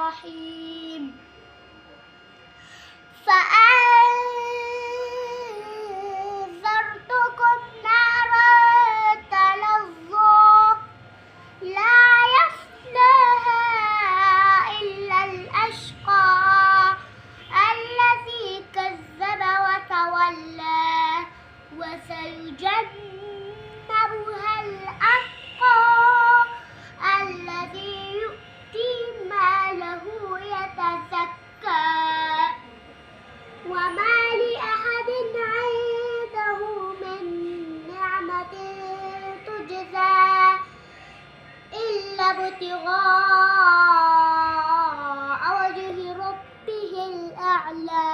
الرحيم فأنذرتكم نارا تلظى لا يصلاها إلا الأشقى الذي كذب وتولى وسيجنبها الأتقى الذي يؤتي ماله يتزكى وما لأحد عنده من نعمة تجزى إلا ابتغاء وجه ربه الأعلى